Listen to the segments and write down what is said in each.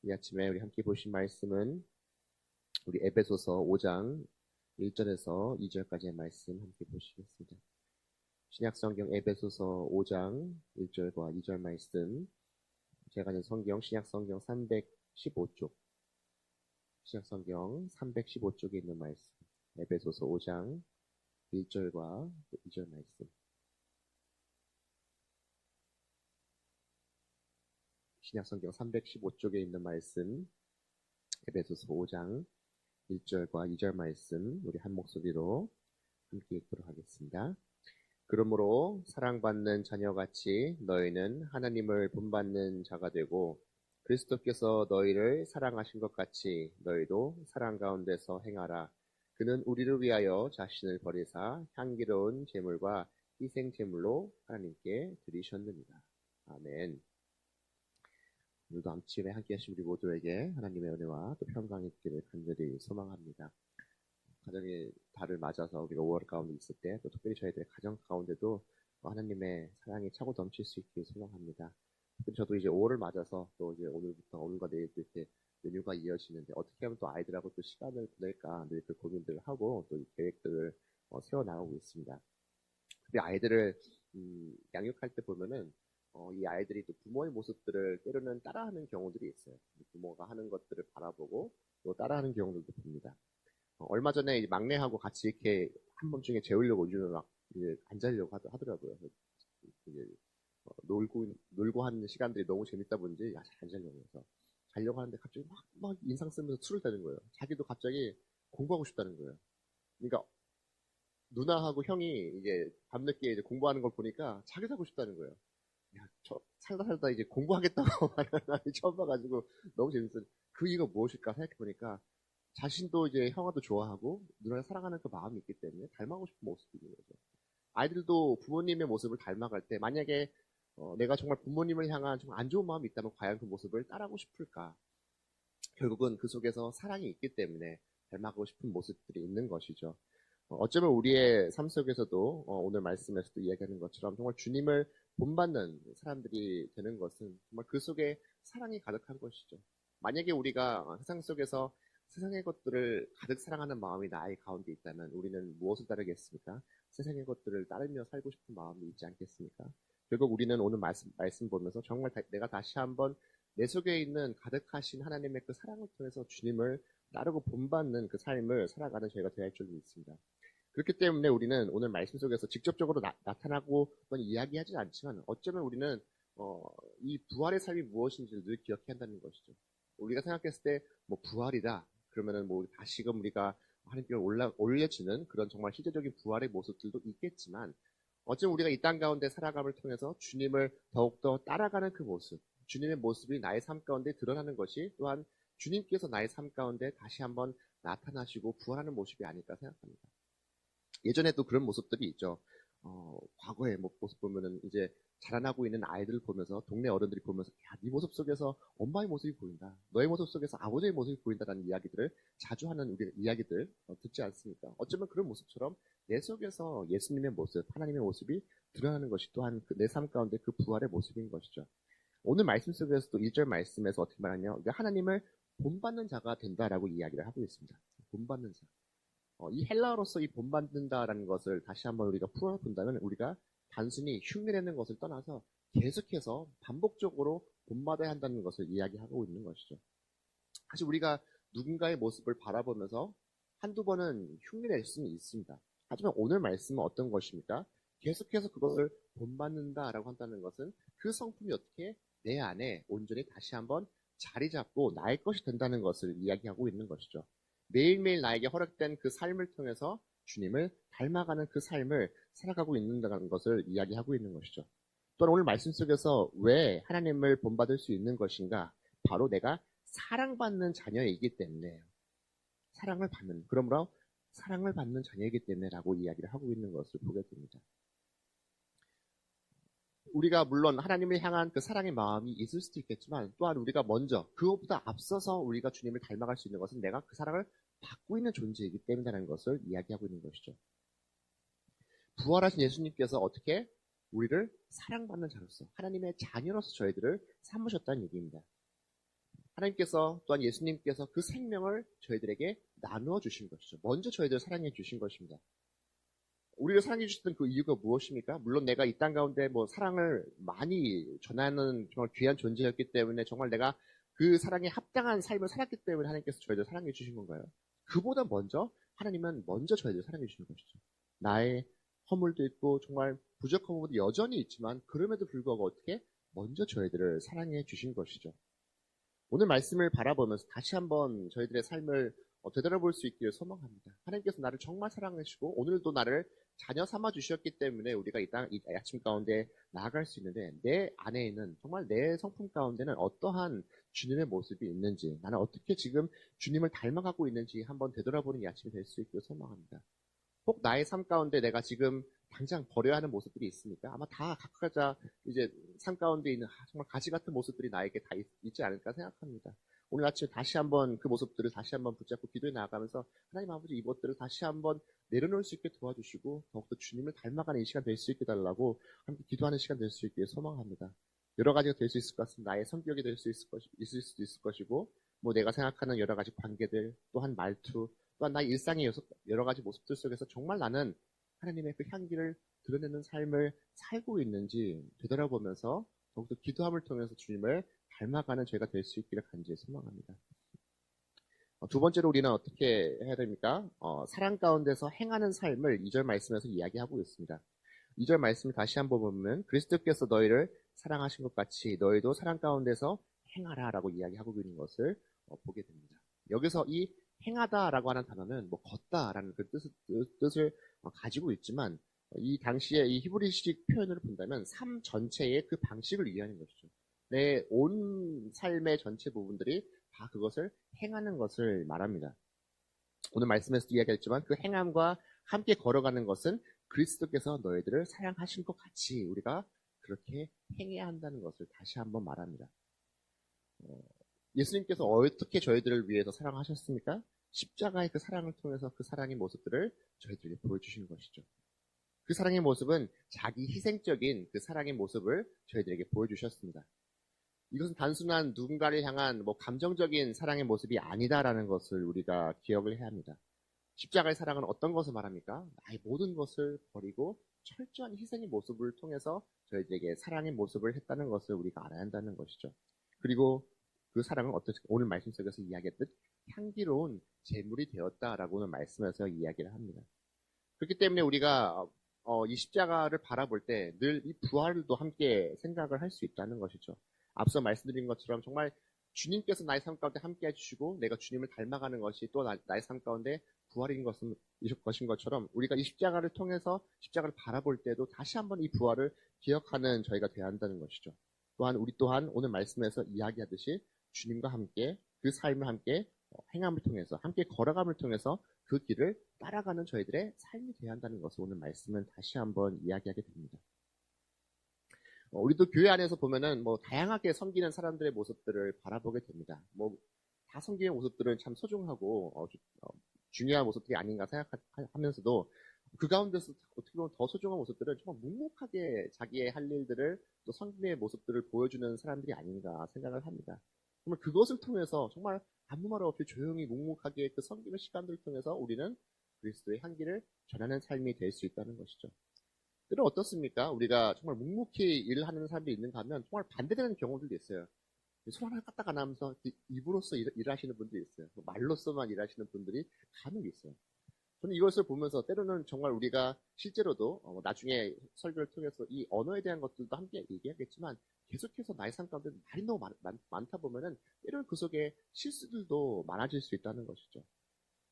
이 아침에 우리 함께 보신 말씀은 우리 에베소서 5장 1절에서 2절까지의 말씀 함께 보시겠습니다. 신약성경 에베소서 5장 1절과 2절 말씀, 제가 가진 성경 신약성경 315쪽, 신약성경 315쪽에 있는 말씀, 에베소서 5장 1절과 2절 말씀, 신약성경 315쪽에 있는 말씀, 에베소서 5장 1절과 2절 말씀, 우리 한 목소리로 함께 읽도록 하겠습니다. 그러므로 사랑받는 자녀같이 너희는 하나님을 본받는 자가 되고 그리스도께서 너희를 사랑하신 것 같이 너희도 사랑 가운데서 행하라. 그는 우리를 위하여 자신을 버리사 향기로운 제물과 희생 제물로 하나님께 드리셨느니라. 아멘. 오늘도 아침에 함께 하신 우리 모두에게 하나님의 은혜와 또 평강이 있기를 간절히 소망합니다. 가정의 달을 맞아서 우리가 5월 가운데 있을 때 또 특별히 저희들의 가정 가운데도 하나님의 사랑이 차고 넘칠 수 있기를 소망합니다. 특별히 저도 이제 5월을 맞아서 또 이제 오늘부터 오늘과 내일도 이렇게 연휴가 이어지는데 어떻게 하면 또 아이들하고 또 시간을 보낼까 늘 그 고민들을 하고 또 이 계획들을 세워나가고 있습니다. 특히 아이들을 양육할 때 보면은 이 아이들이 또 부모의 모습들을 때로는 따라하는 경우들이 있어요. 부모가 하는 것들을 바라보고 또 따라하는 경우들도 봅니다. 얼마 전에 이제 막내하고 같이 이렇게 한 번중에 재우려고 요즘에 막 이제 안 자려고 하더라고요. 이제 놀고 하는 시간들이 너무 재밌다 보니까 야, 잘 안 자려고 해서 자려고 하는데 갑자기 막 인상 쓰면서 술을 따는 거예요. 자기도 갑자기 공부하고 싶다는 거예요. 그러니까 누나하고 형이 이제 밤늦게 이제 공부하는 걸 보니까 자기도 하고 싶다는 거예요. 야, 저 살다 이제 공부하겠다고 말하는 아이 처음 봐가지고 너무 재밌어요. 그 이유가 무엇일까 생각해보니까 자신도 이제 형아도 좋아하고 누나를 사랑하는 그 마음이 있기 때문에 닮아가고 싶은 모습이 있는 거죠. 아이들도 부모님의 모습을 닮아갈 때 만약에 내가 정말 부모님을 향한 좀 안 좋은 마음이 있다면 과연 그 모습을 따라하고 싶을까? 결국은 그 속에서 사랑이 있기 때문에 닮아가고 싶은 모습들이 있는 것이죠. 어쩌면 우리의 삶 속에서도 오늘 말씀에서도 이야기하는 것처럼 정말 주님을 본받는 사람들이 되는 것은 정말 그 속에 사랑이 가득한 것이죠. 만약에 우리가 세상 속에서 세상의 것들을 가득 사랑하는 마음이 나의 가운데 있다면 우리는 무엇을 따르겠습니까? 세상의 것들을 따르며 살고 싶은 마음이 있지 않겠습니까? 결국 우리는 오늘 말씀 보면서 정말 내가 다시 한번 내 속에 있는 가득하신 하나님의 그 사랑을 통해서 주님을 따르고 본받는 그 삶을 살아가는 저희가 되어야 할 줄로 믿습니다. 그렇기 때문에 우리는 오늘 말씀 속에서 직접적으로 나타나고 이야기하지 않지만 어쩌면 우리는 이 부활의 삶이 무엇인지를 늘 기억해야 한다는 것이죠. 우리가 생각했을 때 뭐 부활이다 그러면은 뭐 다시금 우리가 하나님께 올려지는 그런 정말 실제적인 부활의 모습들도 있겠지만 어쩌면 우리가 이 땅 가운데 살아감을 통해서 주님을 더욱더 따라가는 그 모습, 주님의 모습이 나의 삶 가운데 드러나는 것이 또한 주님께서 나의 삶 가운데 다시 한번 나타나시고 부활하는 모습이 아닐까 생각합니다. 예전에도 그런 모습들이 있죠. 과거의 모습 보면은 이제 자라나고 있는 아이들을 보면서 동네 어른들이 보면서 야, 네 모습 속에서 엄마의 모습이 보인다. 너의 모습 속에서 아버지의 모습이 보인다라는 이야기들을 자주 하는 우리 이야기들 듣지 않습니까? 어쩌면 그런 모습처럼 내 속에서 예수님의 모습, 하나님의 모습이 드러나는 것이 또한 내 삶 가운데 그 부활의 모습인 것이죠. 오늘 말씀 속에서도 1절 말씀에서 어떻게 말하냐? 하나님을 본받는 자가 된다라고 이야기를 하고 있습니다. 본받는 자. 이 헬라어로서 이 본받는다라는 것을 다시 한번 우리가 풀어본다면 우리가 단순히 흉내내는 것을 떠나서 계속해서 반복적으로 본받아야 한다는 것을 이야기하고 있는 것이죠. 사실 우리가 누군가의 모습을 바라보면서 한두 번은 흉내낼 수는 있습니다. 하지만 오늘 말씀은 어떤 것입니까? 계속해서 그것을 본받는다라고 한다는 것은 그 성품이 어떻게 내 안에 온전히 다시 한번 자리 잡고 나의 것이 된다는 것을 이야기하고 있는 것이죠. 매일매일 나에게 허락된 그 삶을 통해서 주님을 닮아가는 그 삶을 살아가고 있는다는 것을 이야기하고 있는 것이죠. 또한 오늘 말씀 속에서 왜 하나님을 본받을 수 있는 것인가? 바로 내가 사랑받는 자녀이기 때문에 사랑을 받는, 그러므로 사랑을 받는 자녀이기 때문에라고 이야기를 하고 있는 것을 보게 됩니다. 우리가 물론 하나님을 향한 그 사랑의 마음이 있을 수도 있겠지만 또한 우리가 먼저 그것보다 앞서서 우리가 주님을 닮아갈 수 있는 것은 내가 그 사랑을 받고 있는 존재이기 때문이라는 것을 이야기하고 있는 것이죠. 부활하신 예수님께서 어떻게 우리를 사랑받는 자로서 하나님의 자녀로서 저희들을 삼으셨다는 얘기입니다. 하나님께서 또한 예수님께서 그 생명을 저희들에게 나누어 주신 것이죠. 먼저 저희들을 사랑해 주신 것입니다. 우리를 사랑해 주셨던 그 이유가 무엇입니까? 물론 내가 이 땅 가운데 뭐 사랑을 많이 전하는 정말 귀한 존재였기 때문에 정말 내가 그 사랑에 합당한 삶을 살았기 때문에 하나님께서 저희를 사랑해 주신 건가요? 그보다 먼저 하나님은 먼저 저희를 사랑해 주시는 것이죠. 나의 허물도 있고 정말 부족한 부분도 여전히 있지만 그럼에도 불구하고 어떻게 먼저 저희들을 사랑해 주신 것이죠. 오늘 말씀을 바라보면서 다시 한번 저희들의 삶을 되돌아볼 수 있기를 소망합니다. 하나님께서 나를 정말 사랑하시고 오늘도 나를 자녀 삼아 주셨기 때문에 우리가 이 아침 가운데 나아갈 수 있는데 내 안에는 정말 내 성품 가운데는 어떠한 주님의 모습이 있는지 나는 어떻게 지금 주님을 닮아가고 있는지 한번 되돌아보는 이 아침이 될 수 있기를 소망합니다. 혹 나의 삶 가운데 내가 지금 당장 버려야 하는 모습들이 있습니까? 아마 다 각자 이제 삶 가운데 있는 정말 가시 같은 모습들이 나에게 다 있지 않을까 생각합니다. 오늘 아침에 다시 한번 그 모습들을 다시 한번 붙잡고 기도해 나아가면서 하나님 아버지 이것들을 다시 한번 내려놓을 수 있게 도와주시고 더욱더 주님을 닮아가는 이 시간 될 수 있게 달라고 함께 기도하는 시간 될 수 있기를 소망합니다. 여러 가지가 될 수 있을 것 같습니다. 나의 성격이 될 수 있을 수도 있을 것이고 뭐 내가 생각하는 여러 가지 관계들 또한 말투 또한 나의 일상의 여러 가지 모습들 속에서 정말 나는 하나님의 그 향기를 드러내는 삶을 살고 있는지 되돌아보면서 더욱더 기도함을 통해서 주님을 닮아가는 저희가 될 수 있기를 간절히 소망합니다. 두 번째로 우리는 어떻게 해야 됩니까? 사랑 가운데서 행하는 삶을 2절 말씀에서 이야기하고 있습니다. 2절 말씀을 다시 한번 보면 그리스도께서 너희를 사랑하신 것 같이 너희도 사랑 가운데서 행하라 라고 이야기하고 있는 것을 보게 됩니다. 여기서 이 행하다라고 하는 단어는 뭐 걷다라는 그 뜻을 가지고 있지만 이 당시에 이 히브리식 표현을 본다면 삶 전체의 그 방식을 이해하는 것이죠. 내 온 삶의 전체 부분들이 다 그것을 행하는 것을 말합니다. 오늘 말씀에서도 이야기했지만 그 행함과 함께 걸어가는 것은 그리스도께서 너희들을 사랑하신 것 같이 우리가 그렇게 행해야 한다는 것을 다시 한번 말합니다. 예수님께서 어떻게 저희들을 위해서 사랑하셨습니까? 십자가의 그 사랑을 통해서 그 사랑의 모습들을 저희들에게 보여주신 것이죠. 그 사랑의 모습은 자기 희생적인 그 사랑의 모습을 저희들에게 보여주셨습니다. 이것은 단순한 누군가를 향한 뭐 감정적인 사랑의 모습이 아니다라는 것을 우리가 기억을 해야 합니다. 십자가의 사랑은 어떤 것을 말합니까? 나의 모든 것을 버리고 철저한 희생의 모습을 통해서 저희들에게 사랑의 모습을 했다는 것을 우리가 알아야 한다는 것이죠. 그리고 그 사랑은 어떻게 오늘 말씀 속에서 이야기했듯 향기로운 제물이 되었다라고 오늘 말씀에서 이야기를 합니다. 그렇기 때문에 우리가 이 십자가를 바라볼 때 늘 이 부활도 함께 생각을 할 수 있다는 것이죠. 앞서 말씀드린 것처럼 정말 주님께서 나의 삶 가운데 함께 해주시고 내가 주님을 닮아가는 것이 또 나의 삶 가운데 부활인 것인 것처럼 우리가 이 십자가를 통해서 십자가를 바라볼 때도 다시 한번 이 부활을 기억하는 저희가 되어야 한다는 것이죠. 또한 우리 또한 오늘 말씀에서 이야기하듯이 주님과 함께 그 삶을 함께 행함을 통해서 함께 걸어감을 통해서 그 길을 따라가는 저희들의 삶이 되어야 한다는 것을 오늘 말씀은 다시 한번 이야기하게 됩니다. 우리도 교회 안에서 보면은 뭐 다양하게 섬기는 사람들의 모습들을 바라보게 됩니다. 뭐 다 섬기는 모습들은 참 소중하고 중요한 모습들이 아닌가 생각하면서도 그 가운데서 어떻게 보면 더 소중한 모습들은 정말 묵묵하게 자기의 할 일들을 또 섬김의 모습들을 보여주는 사람들이 아닌가 생각을 합니다. 정말 그것을 통해서 정말 아무 말 없이 조용히 묵묵하게 그 섬김의 시간들을 통해서 우리는 그리스도의 향기를 전하는 삶이 될 수 있다는 것이죠. 때로 어떻습니까? 우리가 정말 묵묵히 일을 하는 사람들이 있는가 하면 정말 반대되는 경우들도 있어요. 손 하나 까딱 안 하면서 입으로서 일하시는 분들이 있어요. 말로서만 일하시는 분들이 간혹 있어요. 저는 이것을 보면서 때로는 정말 우리가 실제로도 나중에 설교를 통해서 이 언어에 대한 것들도 함께 얘기하겠지만 계속해서 나의 삶 가운데 말이 너무 많다 보면은 때로는 그 속에 실수들도 많아질 수 있다는 것이죠.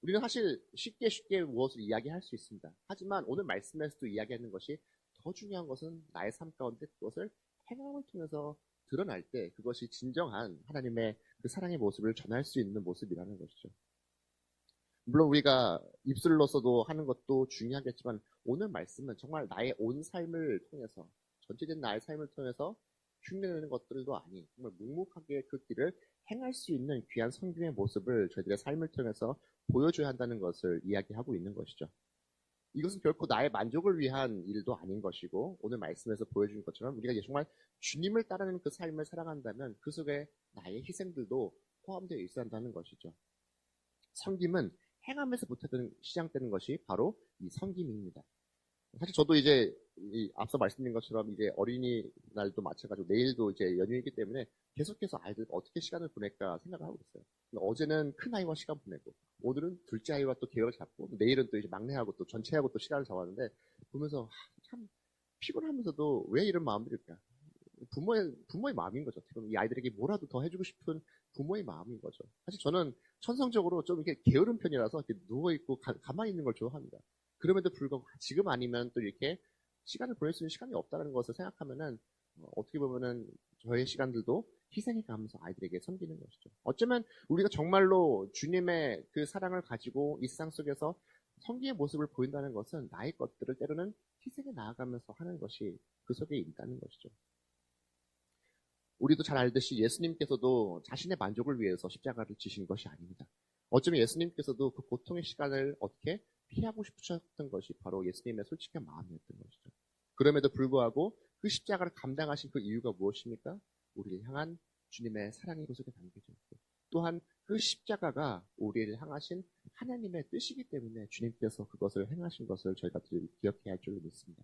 우리는 사실 쉽게 무엇을 이야기할 수 있습니다. 하지만 오늘 말씀에서도 이야기하는 것이 더 중요한 것은 나의 삶 가운데 그것을 행함을 통해서 드러날 때 그것이 진정한 하나님의 그 사랑의 모습을 전할 수 있는 모습이라는 것이죠. 물론 우리가 입술로서도 하는 것도 중요하겠지만 오늘 말씀은 정말 나의 온 삶을 통해서 전체적인 나의 삶을 통해서 흉내내는 것들도 아닌 정말 묵묵하게 그 길을 행할 수 있는 귀한 성김의 모습을 저희들의 삶을 통해서 보여줘야 한다는 것을 이야기하고 있는 것이죠. 이것은 결코 나의 만족을 위한 일도 아닌 것이고 오늘 말씀에서 보여준 것처럼 우리가 정말 주님을 따르는 그 삶을 살아간다면 그 속에 나의 희생들도 포함되어 있어야 한다는 것이죠. 섬김은 행함에서부터 시작되는 것이 바로 이 섬김입니다. 사실 저도 이제 앞서 말씀드린 것처럼 이제 어린이날도 마찬가지고 내일도 이제 연휴이기 때문에 계속해서 아이들 어떻게 시간을 보낼까 생각을 하고 있어요. 어제는 큰 아이와 시간 보내고 오늘은 둘째 아이와 또 계획을 잡고 내일은 또 이제 막내하고 또 전체하고 또 시간을 잡았는데 보면서 참 피곤하면서도 왜 이런 마음이 들까? 부모의 마음인 거죠. 지금 이 아이들에게 뭐라도 더 해주고 싶은 부모의 마음인 거죠. 사실 저는 천성적으로 좀 이렇게 게으른 편이라서 이렇게 누워있고 가만히 있는 걸 좋아합니다. 그럼에도 불구하고 지금 아니면 또 이렇게 시간을 보낼 수 있는 시간이 없다는 것을 생각하면은 어떻게 보면은 저의 시간들도 희생해 가면서 아이들에게 섬기는 것이죠. 어쩌면 우리가 정말로 주님의 그 사랑을 가지고 이 세상 속에서 성기의 모습을 보인다는 것은 나의 것들을 때로는 희생해 나아가면서 하는 것이 그 속에 있다는 것이죠. 우리도 잘 알듯이 예수님께서도 자신의 만족을 위해서 십자가를 지신 것이 아닙니다. 어쩌면 예수님께서도 그 고통의 시간을 어떻게 피하고 싶으셨던 것이 바로 예수님의 솔직한 마음이었던 것이죠. 그럼에도 불구하고 그 십자가를 감당하신 그 이유가 무엇입니까? 우리를 향한 주님의 사랑이 그 속에 담겨져 있고 또한 그 십자가가 우리를 향하신 하나님의 뜻이기 때문에 주님께서 그것을 행하신 것을 저희가 기억해야 할 줄로 믿습니다.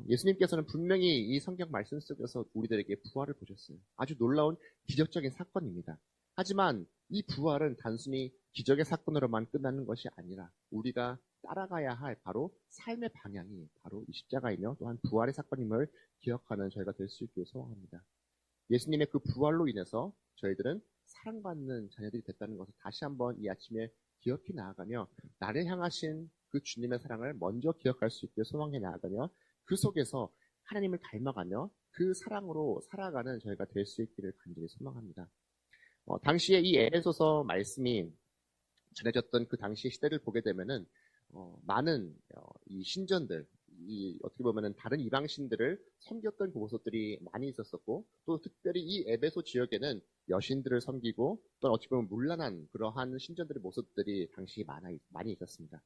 예수님께서는 분명히 이 성경 말씀 속에서 우리들에게 부활을 보셨어요. 아주 놀라운 기적적인 사건입니다. 하지만 이 부활은 단순히 기적의 사건으로만 끝나는 것이 아니라 우리가 따라가야 할 바로 삶의 방향이 바로 이 십자가이며 또한 부활의 사건임을 기억하는 저희가 될 수 있기를 소원합니다. 예수님의 그 부활로 인해서 저희들은 사랑받는 자녀들이 됐다는 것을 다시 한번 이 아침에 기억해 나아가며 나를 향하신 그 주님의 사랑을 먼저 기억할 수 있게 소망해 나아가며 그 속에서 하나님을 닮아가며 그 사랑으로 살아가는 저희가 될 수 있기를 간절히 소망합니다. 당시에 이 에베소서 말씀이 전해졌던 그 당시의 시대를 보게 되면은 많은 이 신전들, 이 어떻게 보면은 다른 이방신들을 섬겼던 그 모습들이 많이 있었었고 또 특별히 이 에베소 지역에는 여신들을 섬기고 또 어떻게 보면 문란한 그러한 신전들의 모습들이 당시 많이 있었습니다.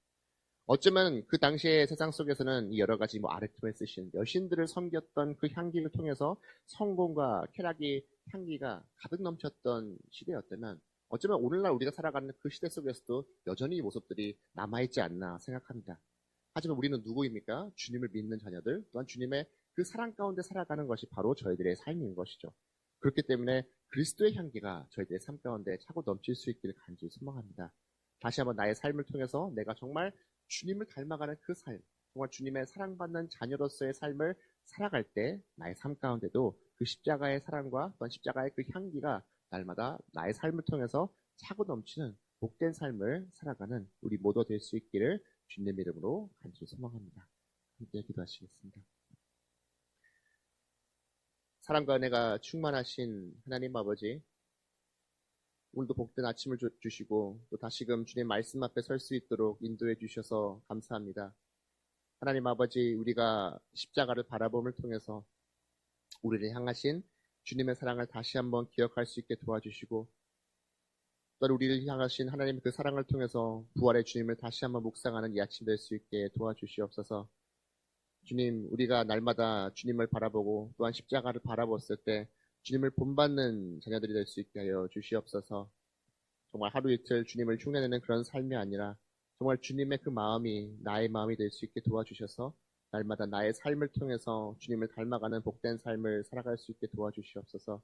어쩌면 그 당시의 세상 속에서는 여러 가지 아르테미스 신, 여신들을 섬겼던 그 향기를 통해서 성공과 쾌락의 향기가 가득 넘쳤던 시대였다면 어쩌면 오늘날 우리가 살아가는 그 시대 속에서도 여전히 이 모습들이 남아있지 않나 생각합니다. 하지만 우리는 누구입니까? 주님을 믿는 자녀들, 또한 주님의 그 사랑 가운데 살아가는 것이 바로 저희들의 삶인 것이죠. 그렇기 때문에 그리스도의 향기가 저희들의 삶 가운데 차고 넘칠 수 있기를 간절히 소망합니다. 다시 한번 나의 삶을 통해서 내가 정말 주님을 닮아가는 그 삶, 정말 주님의 사랑받는 자녀로서의 삶을 살아갈 때 나의 삶 가운데도 그 십자가의 사랑과 또한 십자가의 그 향기가 날마다 나의 삶을 통해서 차고 넘치는 복된 삶을 살아가는 우리 모두 될 수 있기를 주님의 이름으로 간절히 소망합니다. 함께 기도하시겠습니다. 사랑과 은혜가 충만하신 하나님 아버지, 오늘도 복된 아침을 주시고 또 다시금 주님 말씀 앞에 설 수 있도록 인도해 주셔서 감사합니다. 하나님 아버지, 우리가 십자가를 바라봄을 통해서 우리를 향하신 주님의 사랑을 다시 한번 기억할 수 있게 도와주시고 또 우리를 향하신 하나님의 그 사랑을 통해서 부활의 주님을 다시 한번 묵상하는 이 아침 될 수 있게 도와주시옵소서. 주님, 우리가 날마다 주님을 바라보고 또한 십자가를 바라봤을 때 주님을 본받는 자녀들이 될 수 있게 하여 주시옵소서. 정말 하루 이틀 주님을 흉내내는 그런 삶이 아니라 정말 주님의 그 마음이 나의 마음이 될 수 있게 도와주셔서 날마다 나의 삶을 통해서 주님을 닮아가는 복된 삶을 살아갈 수 있게 도와주시옵소서.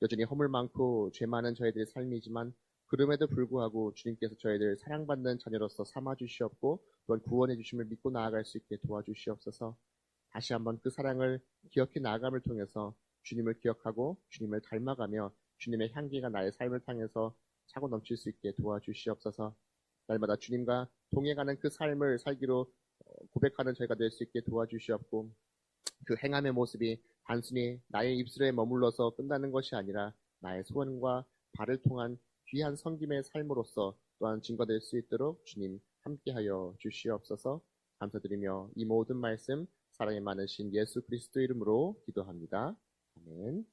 여전히 허물 많고 죄 많은 저희들의 삶이지만 그럼에도 불구하고 주님께서 저희들 사랑받는 자녀로서 삼아주시옵고 또한 구원해 주심을 믿고 나아갈 수 있게 도와주시옵소서. 다시 한번 그 사랑을 기억해 나아감을 통해서 주님을 기억하고 주님을 닮아가며 주님의 향기가 나의 삶을 향해서 차고 넘칠 수 있게 도와주시옵소서. 날마다 주님과 동행하는 그 삶을 살기로 고백하는 저희가 될 수 있게 도와주시옵고 그 행함의 모습이 단순히 나의 입술에 머물러서 끝나는 것이 아니라 나의 소원과 발을 통한 귀한 섬김의 삶으로서 또한 증거될 수 있도록 주님 함께하여 주시옵소서. 감사드리며 이 모든 말씀 사랑이 많으신 예수 그리스도 이름으로 기도합니다. 아멘.